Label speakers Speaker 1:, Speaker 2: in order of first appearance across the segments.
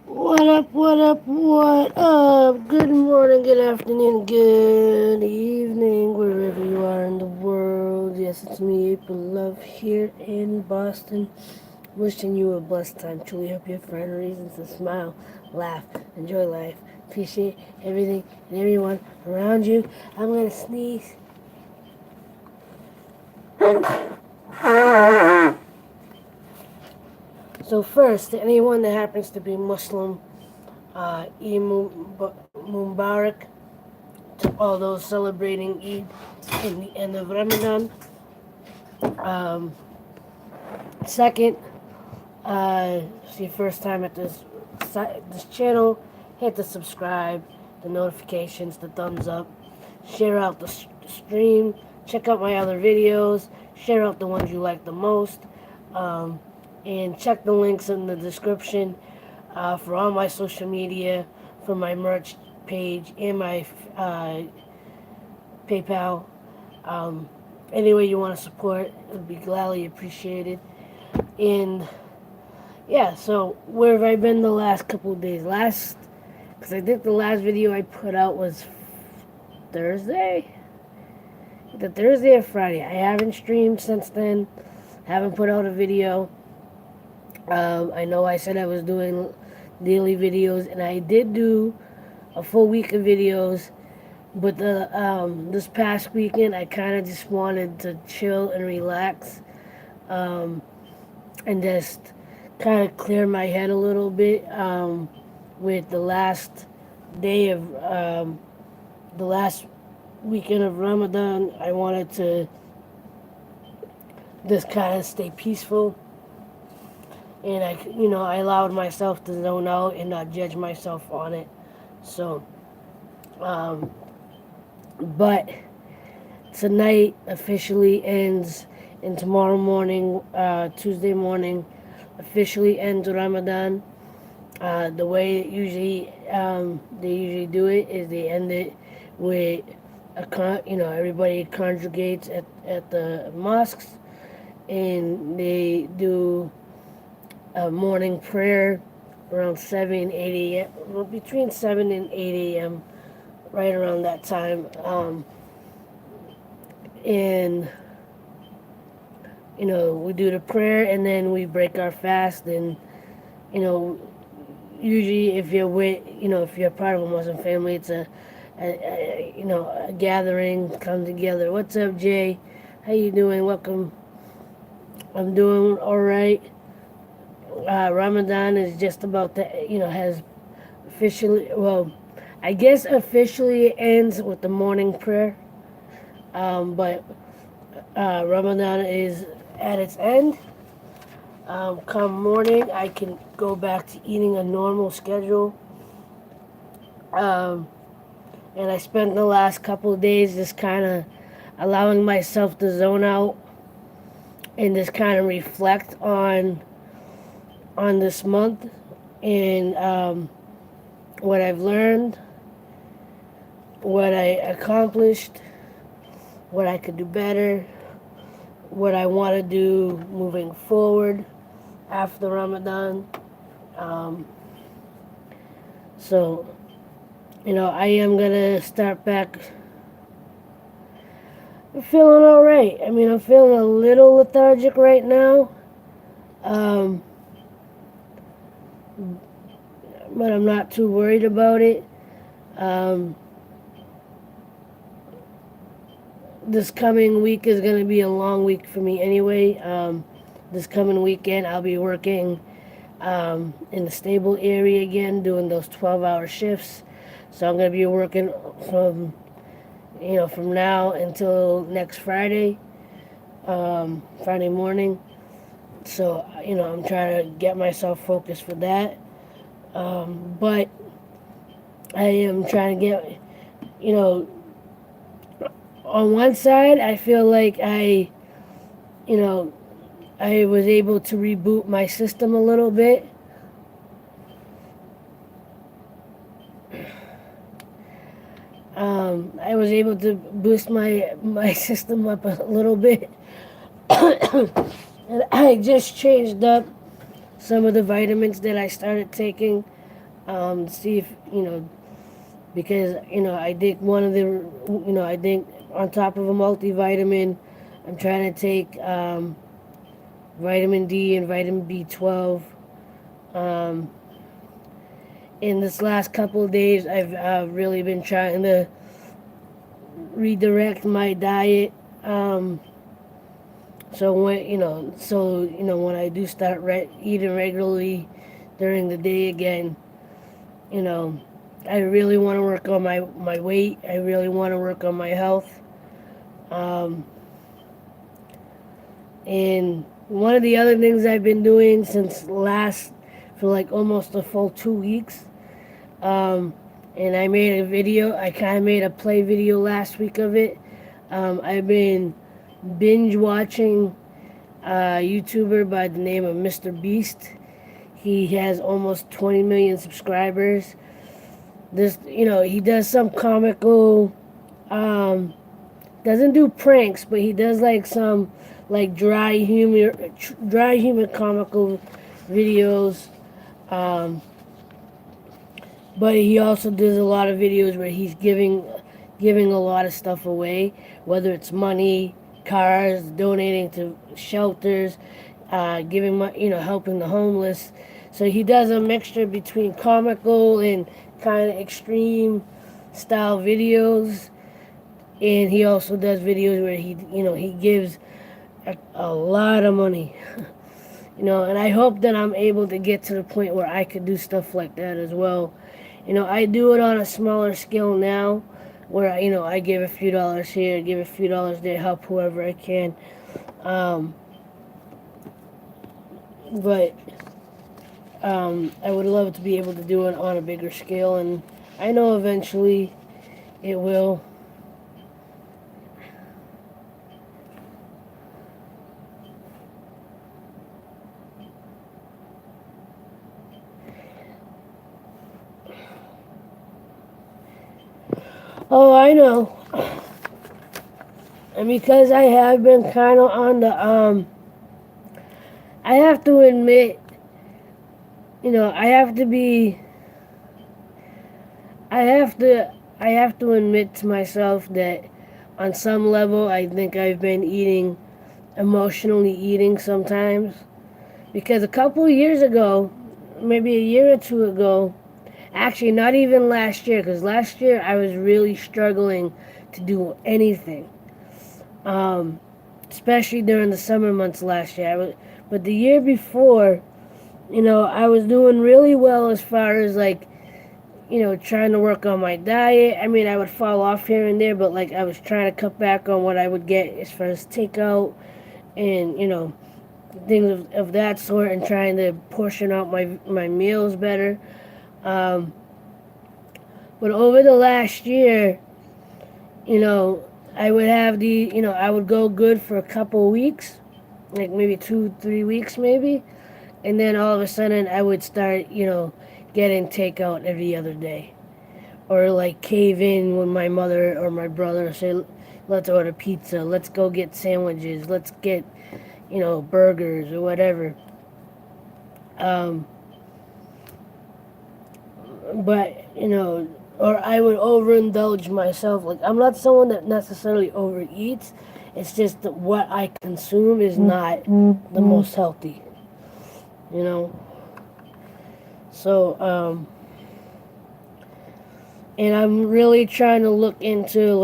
Speaker 1: What up, what up, what up? Good morning, good afternoon, good evening, wherever you are in the world. Yes, it's me, April Love, here in Boston. Wishing you a blessed time. Truly hope you find reasons to smile, laugh, enjoy life. Appreciate everything and everyone around you. I'm gonna sneeze. So first, to anyone that happens to be Muslim, Eid Mubarak, to all those celebrating Eid in the end of Ramadan. Um, Second, it's your first time at this channel, hit the subscribe, the notifications, the thumbs up, share out the stream, check out my other videos, share out the ones you like the most, um, and check the links in the description for all my social media, for my merch page, and my PayPal. Um, any way you want to support, it would be gladly appreciated. And yeah, so where have I been the last couple of days? Because I think the last video I put out was Thursday? The Thursday or Friday. I haven't streamed since then, haven't put out a video. I know I said I was doing daily videos, and I did do a full week of videos. But this past weekend, I kind of just wanted to chill and relax, and just kind of clear my head a little bit. With the last day of the last weekend of Ramadan, I wanted to just kind of stay peaceful, and I allowed myself to zone out and not judge myself on it. So, um, but tonight officially ends, and tomorrow morning, Tuesday morning, officially ends Ramadan. The way they usually do it is they end it with everybody congregates at the mosques, and they do a morning prayer around 7, 8 a.m. Well, between 7 and 8 a.m. right around that time. And we do the prayer, and then we break our fast. And you know usually if you're part of a Muslim family, it's a gathering, come together. What's up, Jay? How you doing? Welcome. I'm doing all right. Ramadan is just about to, has officially, well, I guess officially it ends with the morning prayer. But Ramadan is at its end. Come morning, I can go back to eating a normal schedule. And I spent the last couple of days just kind of allowing myself to zone out and just kind of reflect on this month, and what I've learned, what I accomplished, what I could do better, what I want to do moving forward after Ramadan. So, I am going to start back. I'm feeling all right. I mean, I'm feeling a little lethargic right now. But I'm not too worried about it. This coming week is going to be a long week for me anyway. This coming weekend, I'll be working in the stable area again, doing those 12-hour shifts. So I'm going to be working from now until next Friday, Friday morning. So, I'm trying to get myself focused for that. But I am trying to get, on one side, I feel like I was able to reboot my system a little bit. I was able to boost my system up a little bit. And I just changed up some of the vitamins that I started taking. See if, because, I think one of the, I think on top of a multivitamin, I'm trying to take vitamin D and vitamin B12. Um, in this last couple of days, I've really been trying to redirect my diet. So when I do start eating regularly during the day again, you know, I really want to work on my weight. I really want to work on my health. Um, and one of the other things I've been doing for like almost a full 2 weeks, and I made a video. I kind of made a play video last week of it. I've been binge watching a YouTuber by the name of Mr. Beast. He has almost 20 million subscribers. He does some comical, doesn't do pranks, but he does like some like dry humor comical videos. But he also does a lot of videos where he's giving a lot of stuff away, whether it's money, cars, donating to shelters, helping the homeless. So he does a mixture between comical and kind of extreme style videos, and he also does videos where he gives a lot of money. And I hope that I'm able to get to the point where I could do stuff like that as well. I do it on a smaller scale now, where I give a few dollars here, give a few dollars there, help whoever I can. But I would love to be able to do it on a bigger scale, and I know eventually it will. Oh, I know. And because I have been kind of on the, I have to admit, I have to admit to myself that on some level I think I've been emotionally eating sometimes. Because a couple of years ago, maybe a year or two ago, actually not even last year, because last year I was really struggling to do anything. Especially during the summer months last year. But the year before, I was doing really well as far as trying to work on my diet. I mean, I would fall off here and there, but I was trying to cut back on what I would get as far as takeout and, things of that sort, and trying to portion out my meals better. But over the last year, I would have I would go good for a couple of weeks, like maybe 2-3 weeks maybe, and then all of a sudden I would start, getting takeout every other day, or cave in when my mother or my brother say, let's order pizza, let's go get sandwiches, let's get, burgers or whatever. But, or I would overindulge myself. I'm not someone that necessarily overeats. It's just that what I consume is not the most healthy, So, and I'm really trying to look into,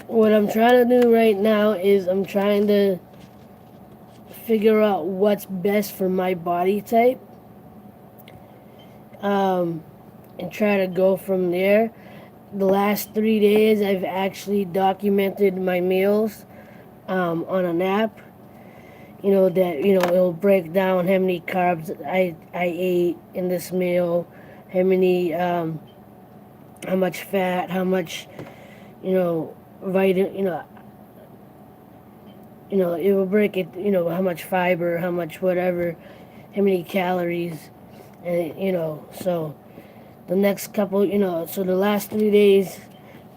Speaker 1: what I'm trying to do right now is I'm trying to figure out what's best for my body type. And try to go from there. The last 3 days, I've actually documented my meals on an app. It'll break down how many carbs I ate in this meal, how many, how much fat, how much, vitamin, it will break it, how much fiber, how much whatever, how many calories, and so. The next couple, so the last 3 days,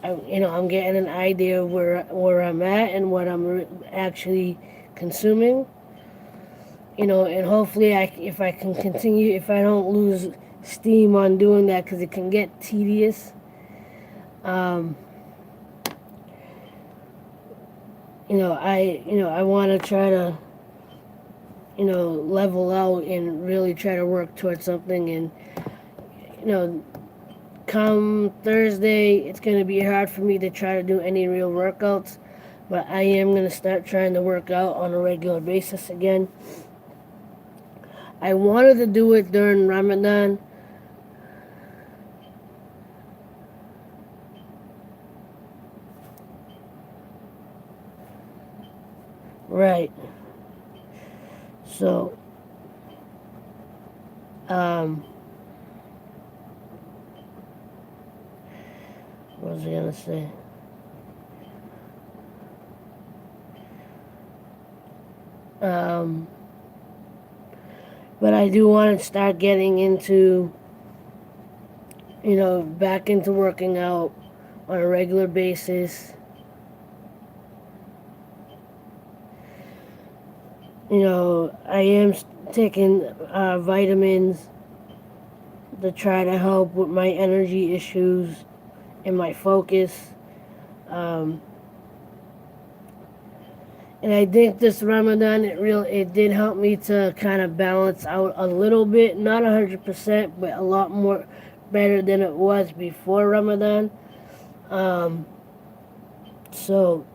Speaker 1: I'm getting an idea of where I'm at and what I'm actually consuming. And hopefully if I can continue, if I don't lose steam on doing that because it can get tedious. Um, I want to try to level out and really try to work towards something. And you know, come Thursday, it's going to be hard for me to try to do any real workouts, but I am going to start trying to work out on a regular basis again. I wanted to do it during Ramadan. Right. So, um, what was I going to say? But I do want to start getting into, back into working out on a regular basis. I am taking vitamins to try to help with my energy issues and my focus. Um, and I think this Ramadan, it did help me to kind of balance out a little bit, not 100%, but a lot more better than it was before Ramadan. Um, so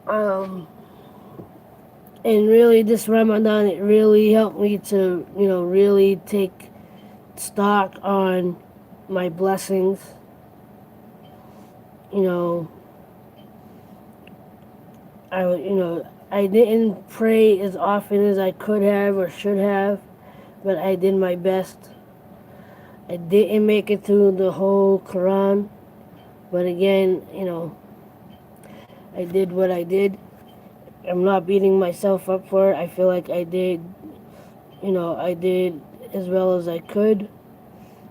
Speaker 1: um, and really this Ramadan, it really helped me to, really take stock on my blessings. You know, I didn't pray as often as I could have or should have, but I did my best. I didn't make it through the whole Quran, but again, I did what I did. I'm not beating myself up for it. I feel like I did as well as I could.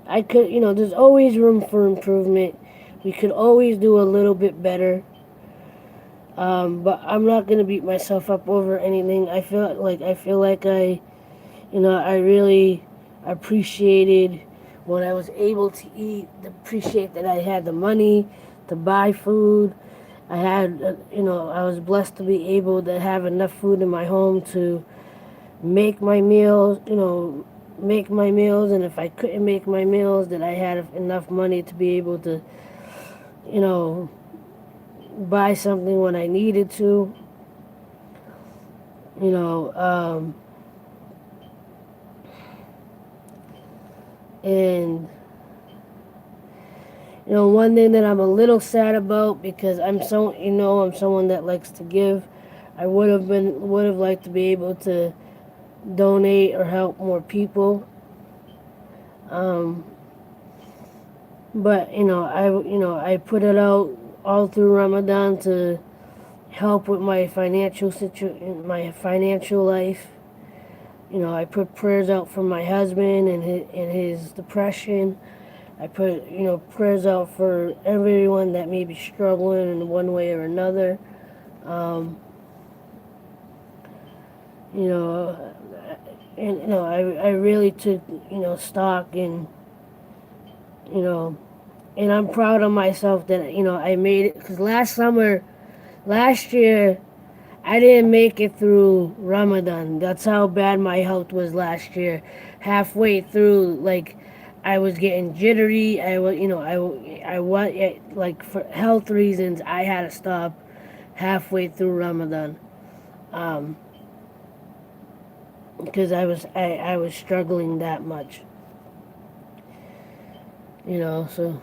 Speaker 1: There's always room for improvement. We could always do a little bit better. But I'm not gonna beat myself up over anything. I feel like I really appreciated when I was able to eat. Appreciate that I had the money to buy food. I was blessed to be able to have enough food in my home to make my meals. And if I couldn't make my meals, that I had enough money to be able to, you know, buy something when I needed to. You know, and one thing that I'm a little sad about because I'm someone that likes to give. I would have liked to be able to donate or help more people. Um, but I put it out all through Ramadan to help with my my financial life. I put prayers out for my husband and his depression. I put prayers out for everyone that may be struggling in one way or another. Um, you know, and I really took stock in you know, and I'm proud of myself that I made it because last year I didn't make it through Ramadan. That's how bad my health was last year. Halfway through, like, I was getting jittery. I was like for health reasons I had to stop halfway through Ramadan, um, because I was struggling that much. So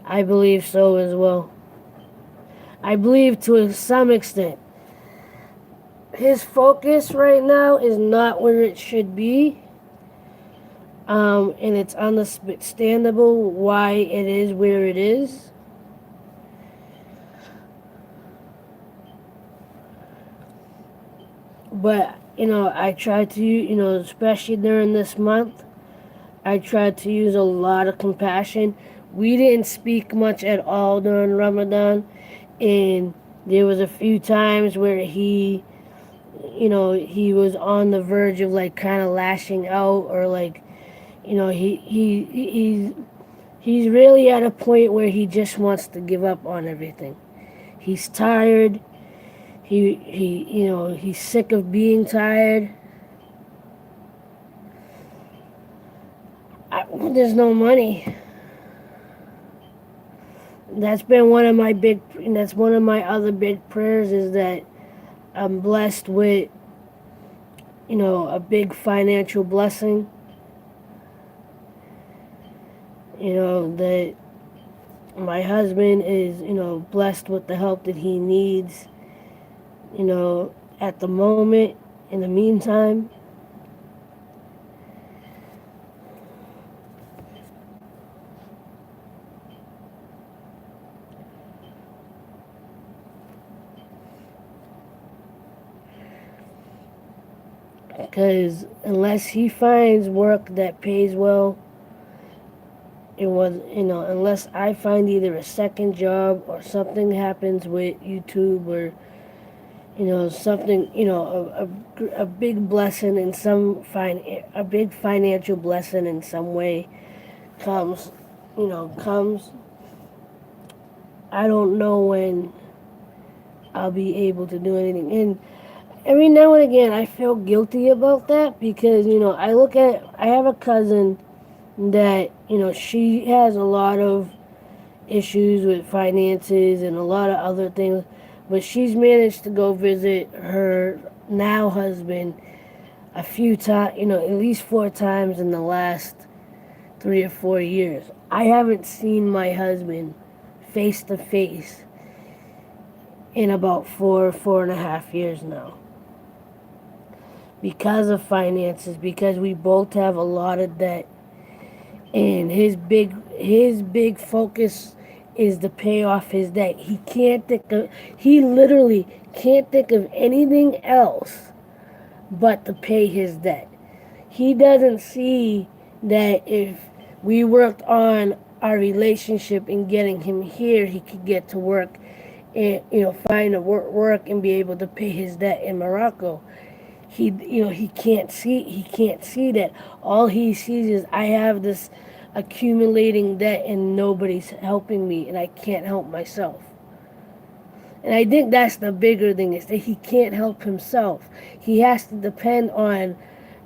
Speaker 1: I believe so as well. I believe to some extent. His focus right now is not where it should be. And it's understandable why it is where it is. But, I try to, especially during this month, I tried to use a lot of compassion. We didn't speak much at all during Ramadan, and there was a few times where he was on the verge of like kind of lashing out, or like, he's really at a point where he just wants to give up on everything. He's tired. He's sick of being tired. There's no money. That's been one of my big. That's one of my other big prayers, is that I'm blessed with, a big financial blessing. That my husband is, blessed with the help that he needs, at the moment, in the meantime. Because unless he finds work that pays well, unless I find either a second job or something happens with YouTube, or, something, a big blessing in a big financial blessing in some way comes, comes, I don't know when I'll be able to do anything. And every now and again, I feel guilty about that, because, I have a cousin that, she has a lot of issues with finances and a lot of other things, but she's managed to go visit her now husband a few times, at least 4 times in the last 3 or 4 years. I haven't seen my husband face to face in about 4.5 years now, because of finances, because we both have a lot of debt, and his big focus is to pay off his debt. He literally can't think of anything else but to pay his debt. He doesn't see that if we worked on our relationship and getting him here, he could get to work and, find a work and be able to pay his debt in Morocco. He can't see that. All he sees is, I have this accumulating debt and nobody's helping me, and I can't help myself. And I think that's the bigger thing, is that he can't help himself. He has to depend on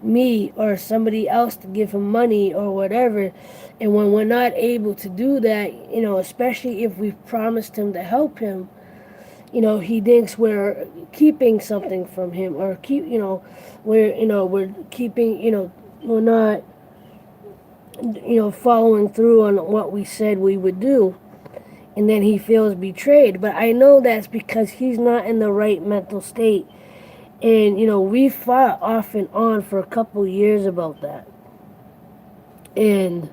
Speaker 1: me or somebody else to give him money or whatever. And when we're not able to do that, especially if we've promised him to help him, he thinks we're keeping something from him, or we're keeping, we're not, following through on what we said we would do. And then he feels betrayed. But I know that's because he's not in the right mental state. And, we fought off and on for a couple years about that. And,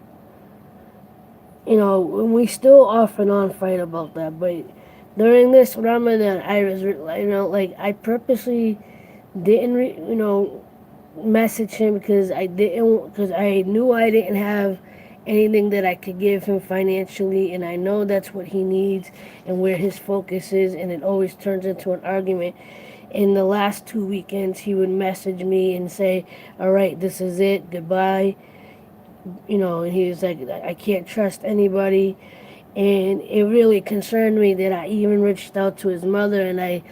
Speaker 1: we still off and on fight about that. But during this Ramadan, I was, I purposely didn't, message him, because I knew I didn't have anything that I could give him financially, and I know that's what he needs and where his focus is, and it always turns into an argument. In the last 2 weekends, he would message me and say, all right, this is it, goodbye. And he was like, I can't trust anybody. And it really concerned me that I even reached out to his mother, and I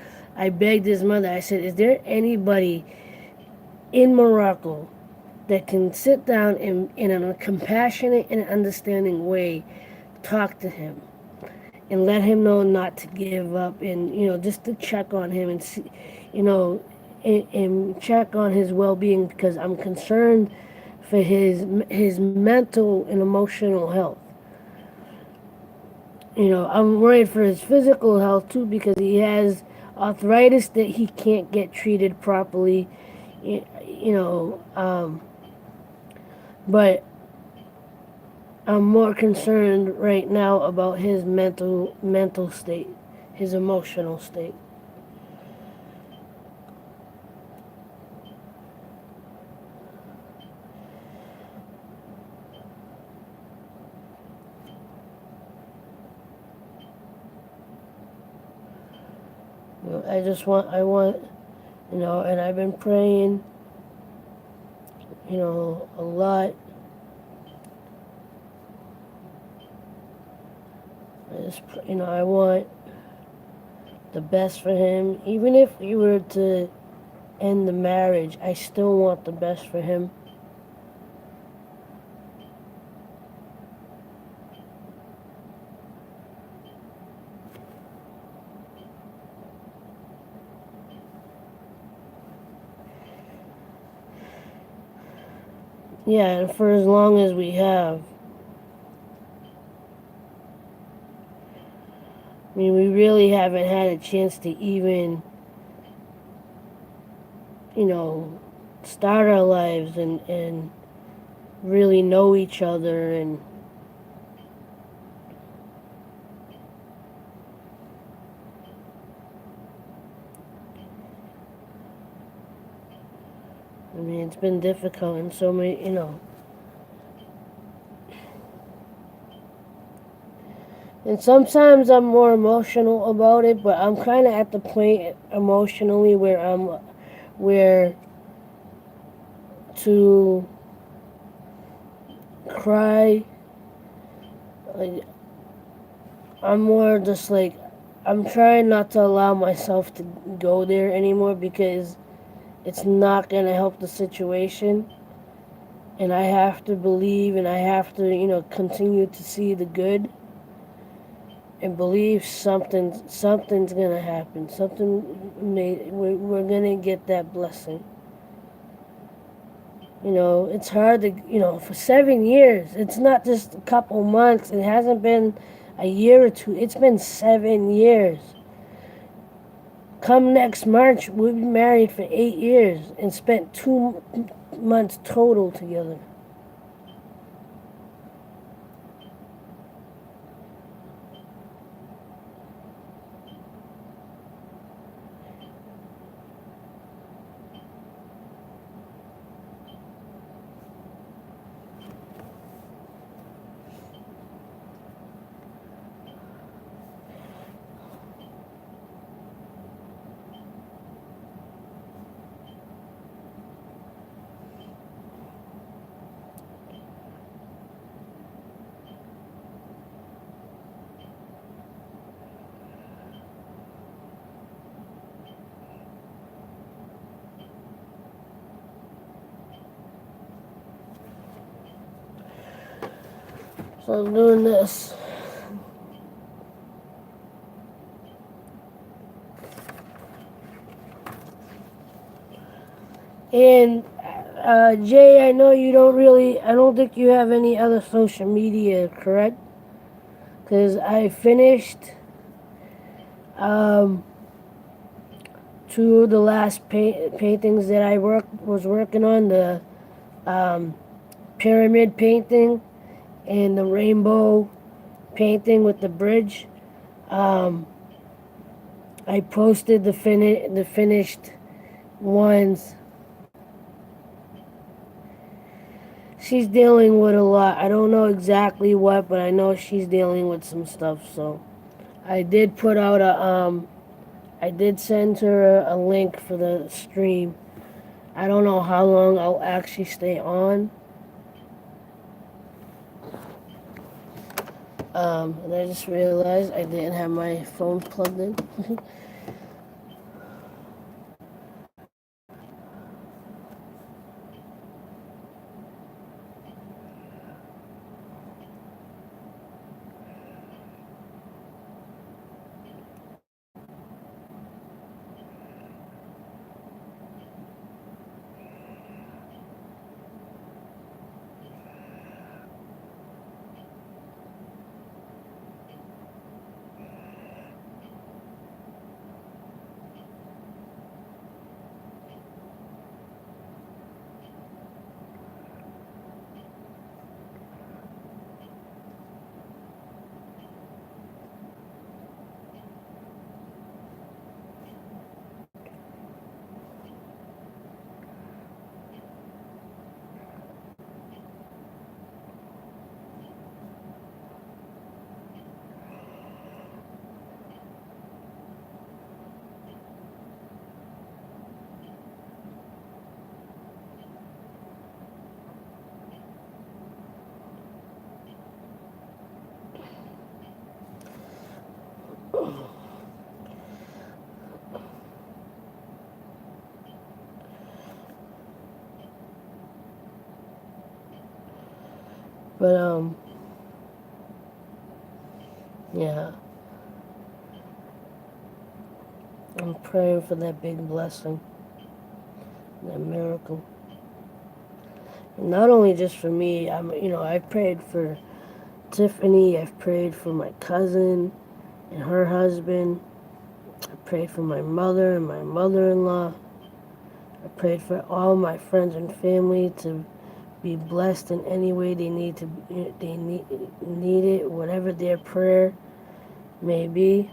Speaker 1: begged his mother. I said, is there anybody in Morocco that can sit down and, in a compassionate and understanding way, talk to him and let him know not to give up, and, just to check on him and see, and check on his well-being, because I'm concerned for his mental and emotional health. I'm worried for his physical health too, because he has arthritis that he can't get treated properly. But I'm more concerned right now about his mental state, his emotional state. I want, and I've been praying, a lot. I want the best for him. Even if we were to end the marriage, I still want the best for him. Yeah, and for as long as we have. I mean, we really haven't had a chance to even, start our lives and really know each other. And I mean, it's been difficult and so many. And sometimes I'm more emotional about it, but I'm kind of at the point emotionally where to cry, like, I'm more just like, I'm trying not to allow myself to go there anymore because it's not going to help the situation. And I have to believe and I have to, continue to see the good and believe something's going to happen. We're going to get that blessing. It's hard to, for 7 years, it's not just a couple months. It hasn't been a year or two. It's been 7 years. Come next March, we'll be married for 8 years and spent 2 months total together. So I'm doing this. And Jay, I know you don't really, I don't think you have any other social media, correct? Because I finished um, two of the last paintings that I was working on, the um, pyramid painting and the rainbow painting with the bridge. Um, I posted the finished ones. She's dealing with a lot. I don't know exactly what, but I know she's dealing with some stuff. So I did put out I did send her a link for the stream. I don't know how long I'll actually stay on. And I just realized I didn't have my phone plugged in. But yeah, I'm praying for that big blessing, that miracle. And not only just for me, I've prayed for Tiffany, I've prayed for my cousin and her husband. I prayed for my mother and my mother-in-law. I prayed for all my friends and family to be blessed in any way they need it, whatever their prayer may be.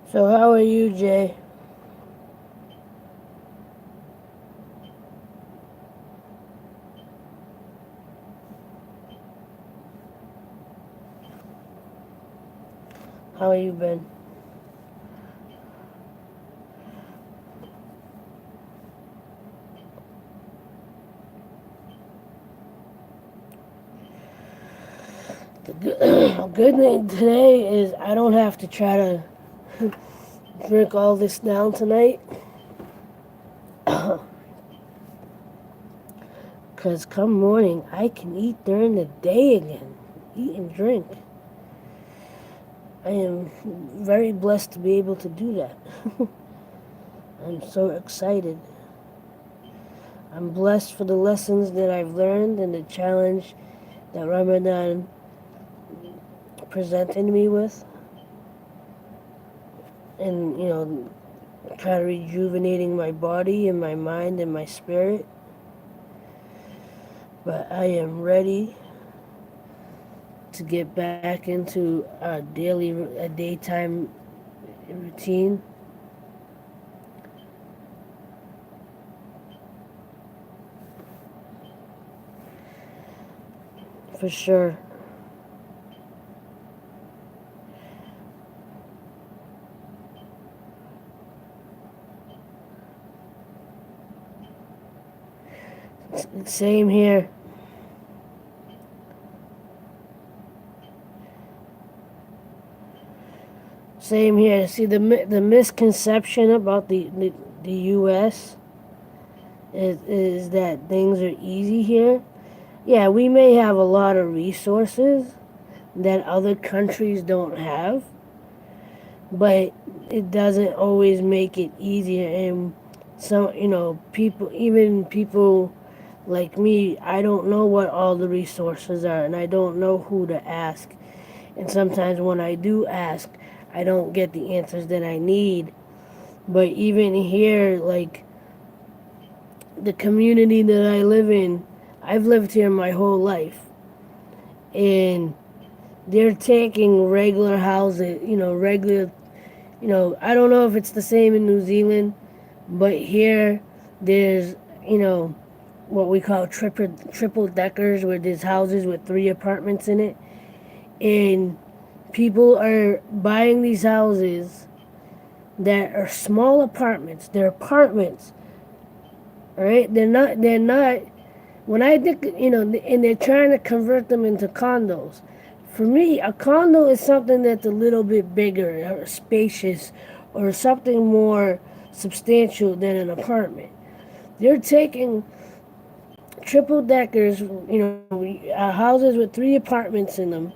Speaker 1: So how are you, Jay? How have you been? The good thing today is I don't have to try to drink all this down tonight. Because come morning, I can eat during the day again. Eat and drink. I am very blessed to be able to do that. I'm so excited. I'm blessed for the lessons that I've learned and the challenge that Ramadan presented me with. And, try to rejuvenating my body and my mind and my spirit. But I am ready to get back into a daytime routine. For sure. Same here. Same here. See, the misconception about the U.S. is that things are easy here. Yeah, we may have a lot of resources that other countries don't have, but it doesn't always make it easier. And some, even people like me, I don't know what all the resources are, and I don't know who to ask. And sometimes when I do ask, I don't get the answers that I need. But even here, like the community that I live in, I've lived here my whole life. And they're taking regular houses, I don't know if it's the same in New Zealand, but here there's, what we call triple deckers, where there's houses with 3 apartments in it. And people are buying these houses that are small apartments. They're apartments, all right? They're not, when I think, and they're trying to convert them into condos. For me, a condo is something that's a little bit bigger or spacious or something more substantial than an apartment. They're taking triple deckers, houses with 3 apartments in them,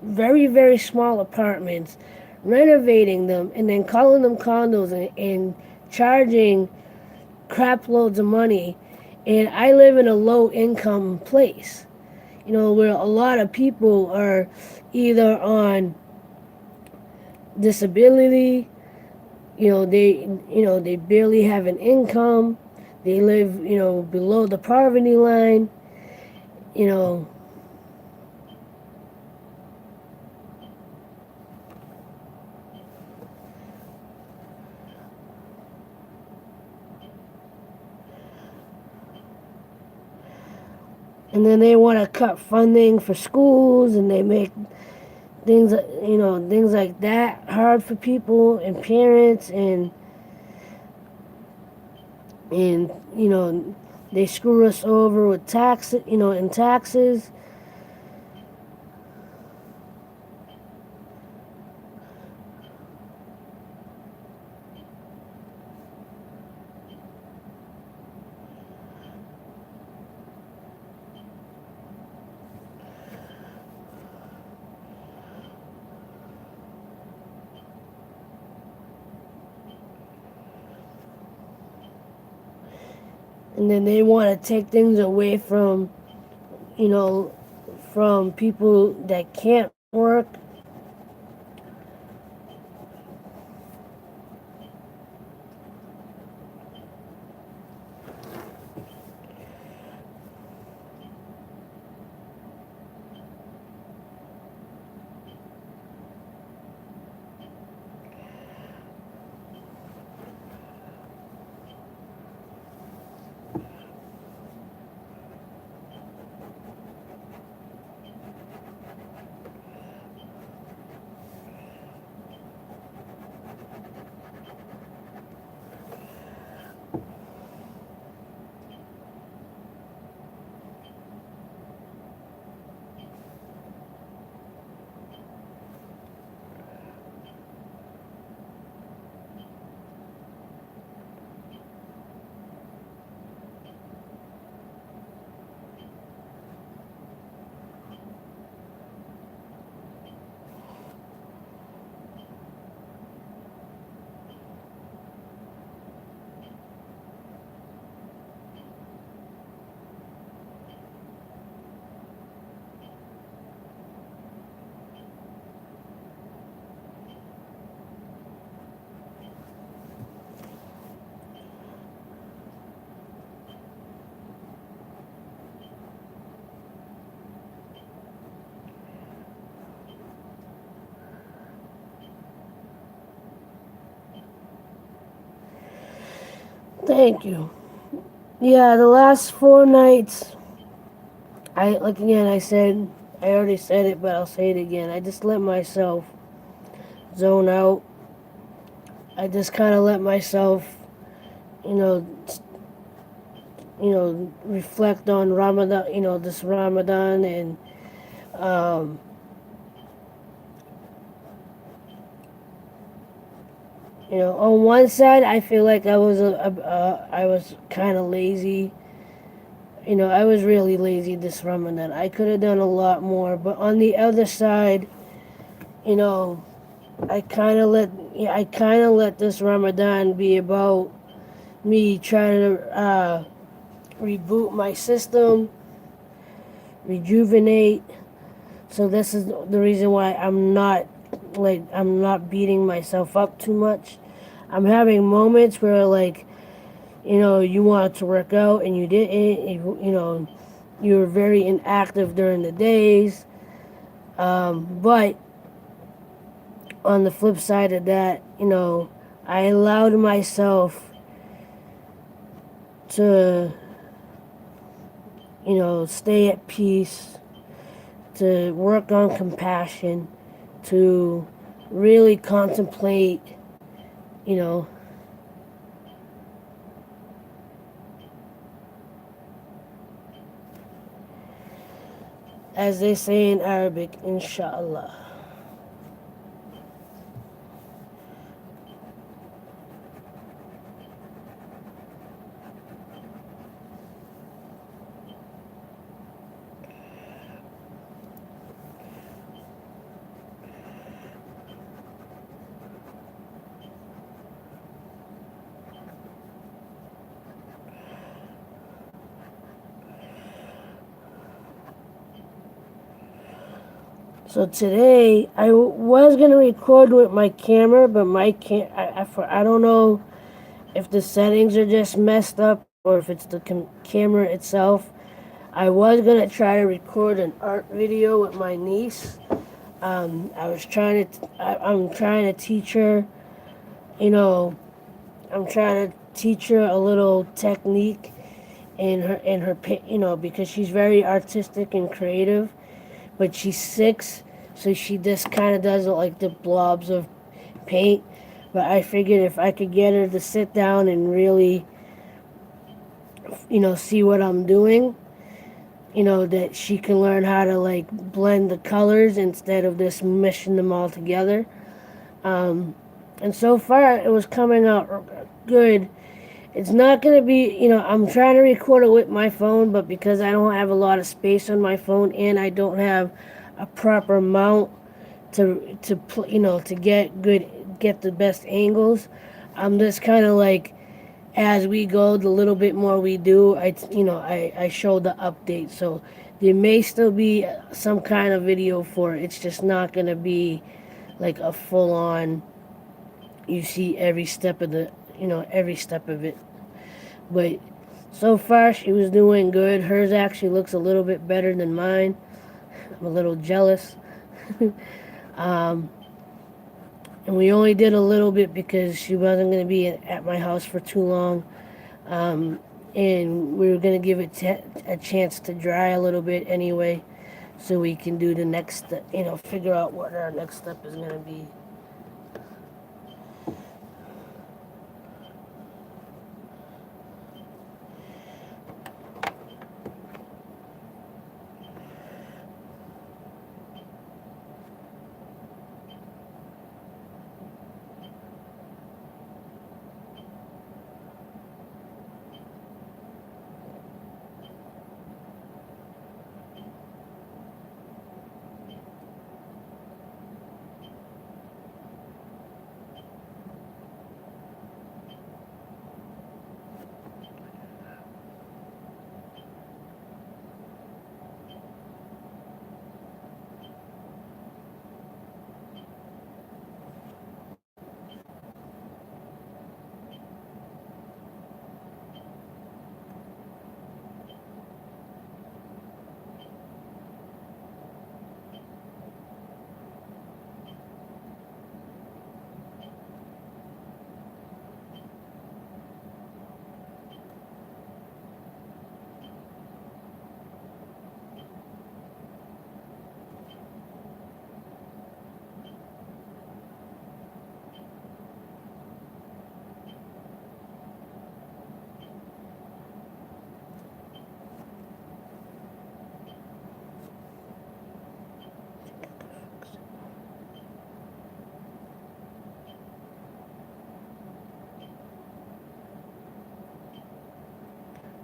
Speaker 1: very, very small apartments, renovating them and then calling them condos and charging crap loads of money. And I live in a low income place, where a lot of people are either on disability, they barely have an income, they live, below the poverty line, you know, and then they want to cut funding for schools, and they make things, things like that hard for people and parents, and they screw us over with taxes. And then they want to take things away you know, from people that can't work. Thank you. Yeah, the last 4 nights, I already said it, but I'll say it again. I just let myself zone out. I just kind of let myself, you know, reflect on Ramadan, this Ramadan, and um, on one side, I feel like I was kind of lazy. I was really lazy this Ramadan. I could have done a lot more, but on the other side, you know, I kind of let this Ramadan be about me trying to reboot my system, rejuvenate. So this is the reason why I'm not beating myself up too much. I'm having moments where you wanted to work out and you didn't. You were very inactive during the days. But on the flip side of that, I allowed myself to, stay at peace, to work on compassion, to really contemplate, you know, as they say in Arabic, inshallah. So today was gonna record with my camera, but I don't know if the settings are just messed up or if it's the camera itself. I was gonna try to record an art video with my niece. I was trying to. I'm trying to teach her. You know, I'm trying to teach her a little technique you know, because she's very artistic and creative, but she's 6, so she just kind of does it like the blobs of paint. But I figured if I could get her to sit down and really, you know, see what I'm doing, you know, that she can learn how to like blend the colors instead of just meshing them all together. Um, and so far, it was coming out good. It's not going to be, you know, I'm trying to record it with my phone, but because I don't have a lot of space on my phone and I don't have a proper mount you know, to get the best angles, I'm just kind of like, as we go, the little bit more we do, I show the update. So there may still be some kind of video for it. It's just not going to be like a full on, you see every step of every step of it. But so far, she was doing good. Hers actually looks a little bit better than mine. I'm a little jealous. um, and we only did a little bit because she wasn't going to be at my house for too long. Um, and we were going to give it a chance to dry a little bit anyway, so we can do the next, figure out what our next step is going to be.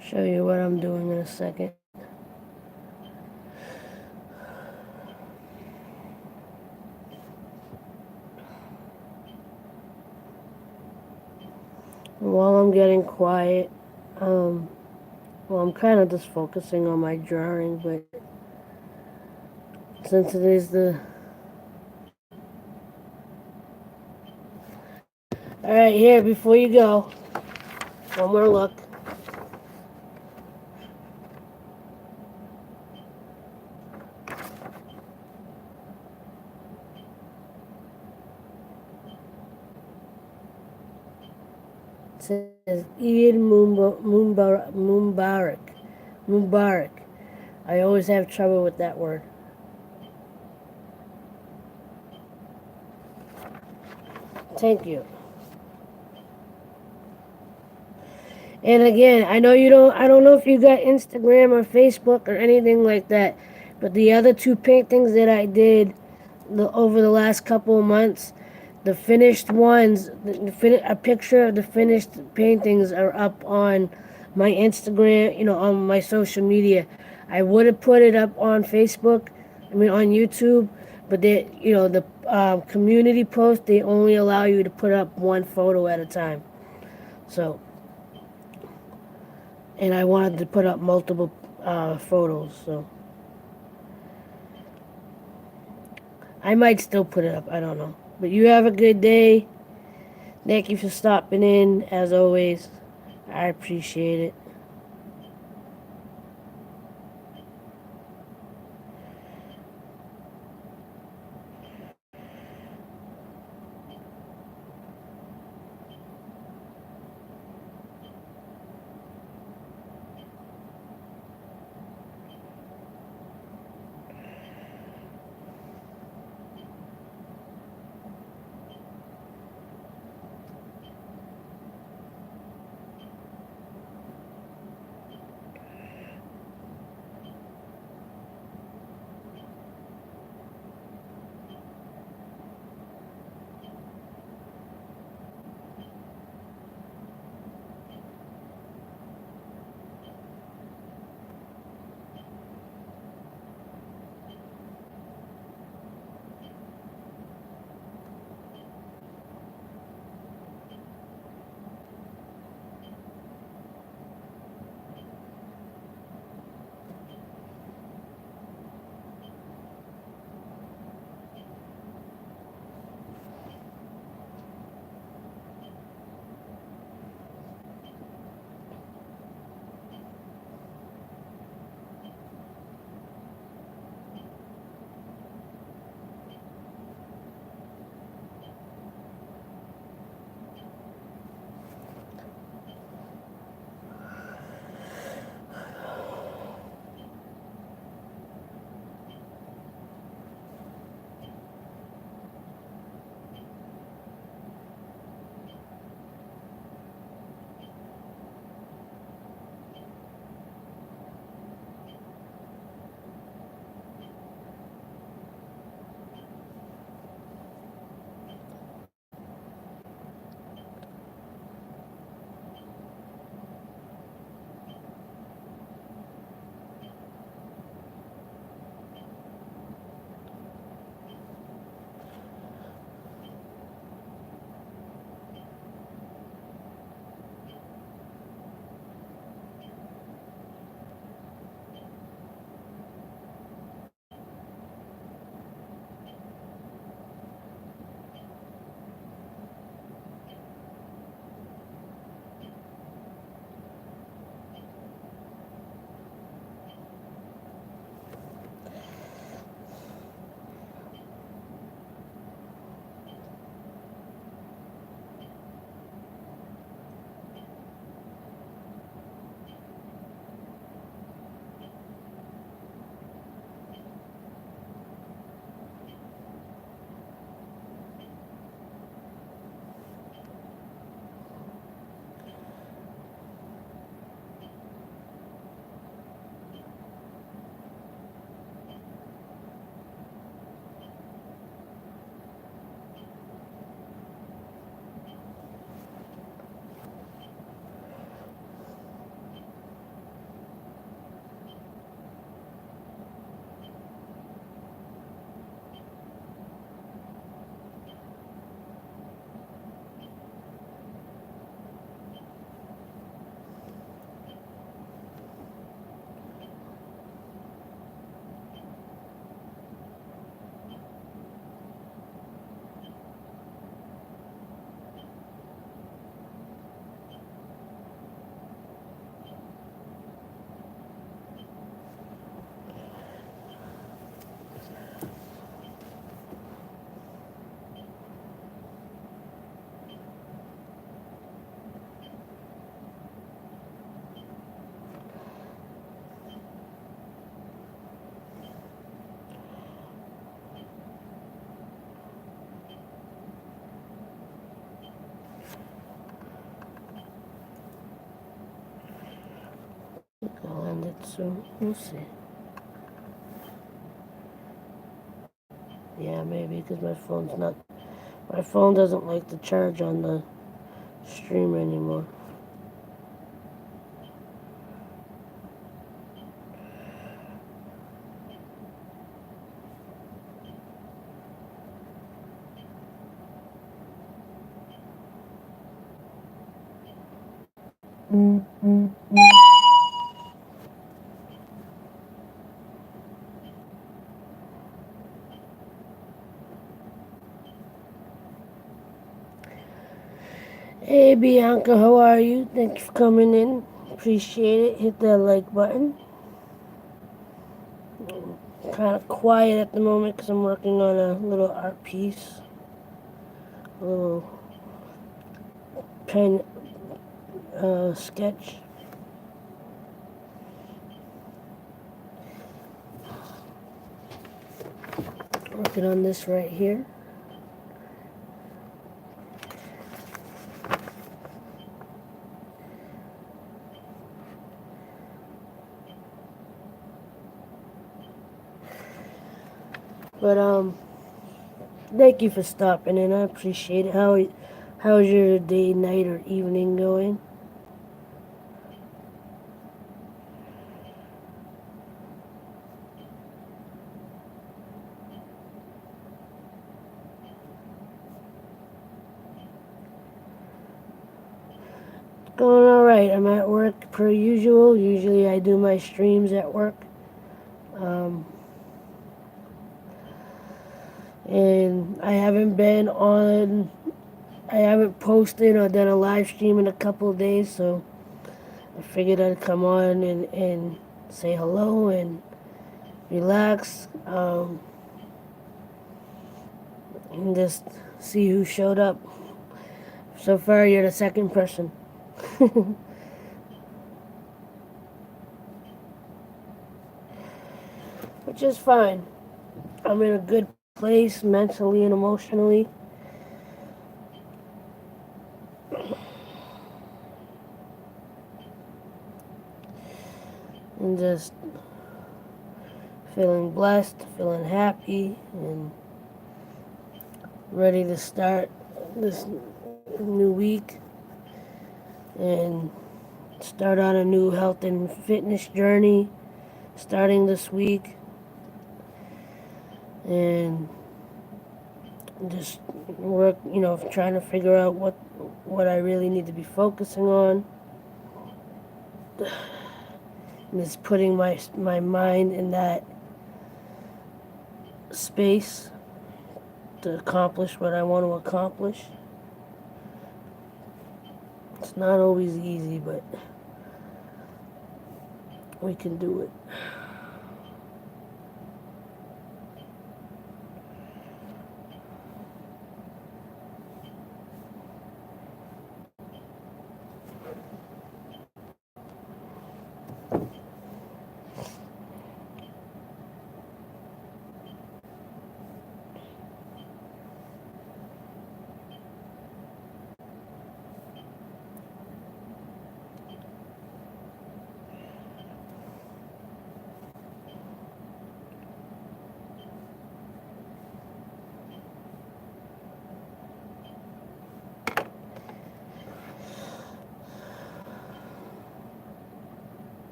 Speaker 1: Show you what I'm doing in a second. While I'm getting quiet, well, I'm kind of just focusing on my drawing, but since it is the... Alright, here, before you go, one more look. It says Eid Mubarak. Mubarak. I always have trouble with that word. Thank you. And again, I don't know if you got Instagram or Facebook or anything like that, but the other 2 paintings that I did over the last couple of months, the finished ones, a picture of the finished paintings are up on my Instagram, on my social media. I would have put it up on Facebook, on YouTube, but the community post, they only allow you to put up one photo at a time. So, and I wanted to put up multiple photos, so I might still put it up. I don't know. But you have a good day. Thank you for stopping in, as always. I appreciate it. So we'll see. Yeah, maybe because my phone doesn't like to charge on the stream anymore. Hey Bianca, how are you? Thank you for coming in. Appreciate it. Hit that like button. Kind of quiet at the moment because I'm working on a little art piece, a little pen sketch. Working on this right here. But thank you for stopping in. I appreciate it. How's your day, night, or evening going? Going all right. I'm at work per usual. Usually I do my streams at work. Um, and I haven't posted or done a live stream in a couple of days, so I figured I'd come on and say hello and relax, and just see who showed up. So far, you're the second person. Which is fine. I'm in a good place mentally and emotionally. And just feeling blessed, feeling happy, and ready to start this new week and start on a new health and fitness journey starting this week. And just work, trying to figure out what I really need to be focusing on. And just putting my mind in that space to accomplish what I want to accomplish. It's not always easy, but we can do it.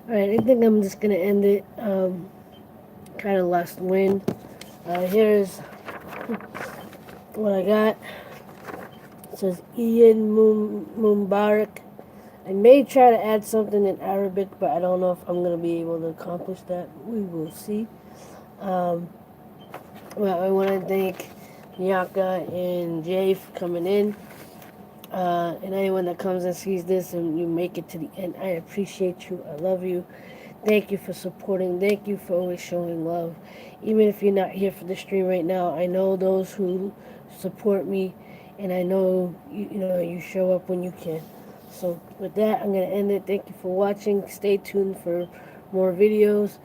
Speaker 1: Alright, I think I'm just gonna end it. Kind of lost wind. Here's what I got. It says Ian Mubarak. I may try to add something in Arabic, but I don't know if I'm going to be able to accomplish that. We will see. Well, I want to thank Bianca and Jay for coming in. And anyone that comes and sees this and you make it to the end, I appreciate you. I love you. Thank you for supporting. Thank you for always showing love. Even if you're not here for the stream right now, I know those who support me, and I know you show up when you can. So with that, I'm going to end it. Thank you for watching. Stay tuned for more videos.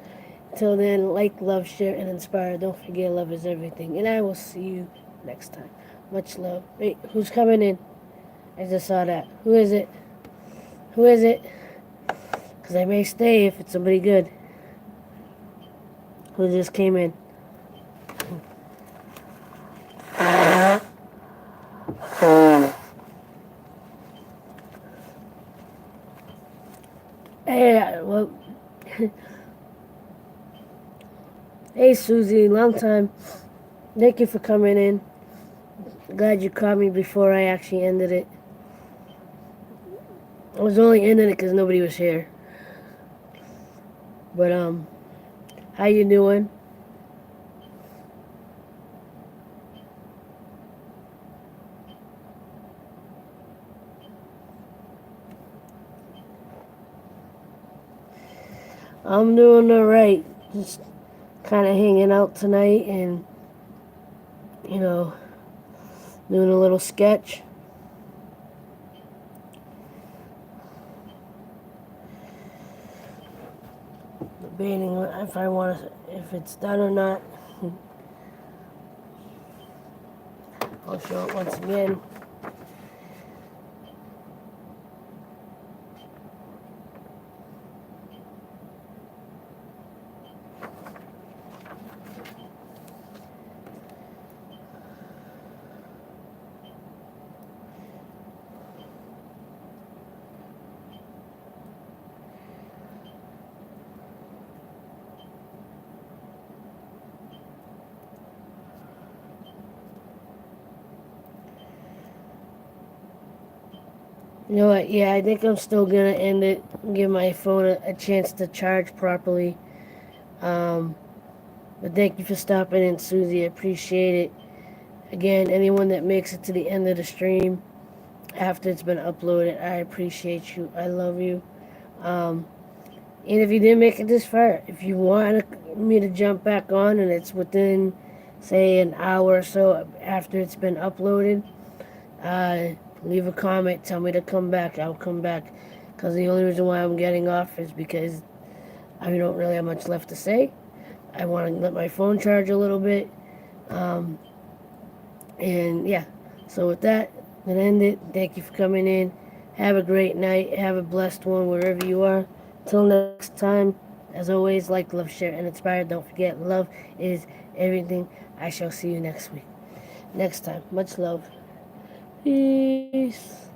Speaker 1: Until then, like, love, share, and inspire. Don't forget, love is everything. And I will see you next time. Much love. Wait, who's coming in? I just saw that. Who is it? Who is it? Because I may stay if it's somebody good. Who just came in? Hey, well, hey Susie, long time. Thank you for coming in. Glad you caught me before I actually ended it. I was only ending it because nobody was here. But how you doing? I'm doing alright. Just kind of hanging out tonight and, doing a little sketch. Debating if it's done or not. I'll show it once again. You know what? Yeah, I think I'm still gonna end it. Give my phone a chance to charge properly. But thank you for stopping in, Susie. I appreciate it. Again, anyone that makes it to the end of the stream after it's been uploaded, I appreciate you. I love you. And if you didn't make it this far, if you want me to jump back on and it's within, say, an hour or so after it's been uploaded, leave a comment. Tell me to come back. I'll come back. Because the only reason why I'm getting off is because I don't really have much left to say. I want to let my phone charge a little bit. And yeah, so with that, I'm going to end it. Thank you for coming in. Have a great night. Have a blessed one wherever you are. Till next time, as always, like, love, share, and inspire. Don't forget, love is everything. I shall see you next week. Next time. Much love. Peace.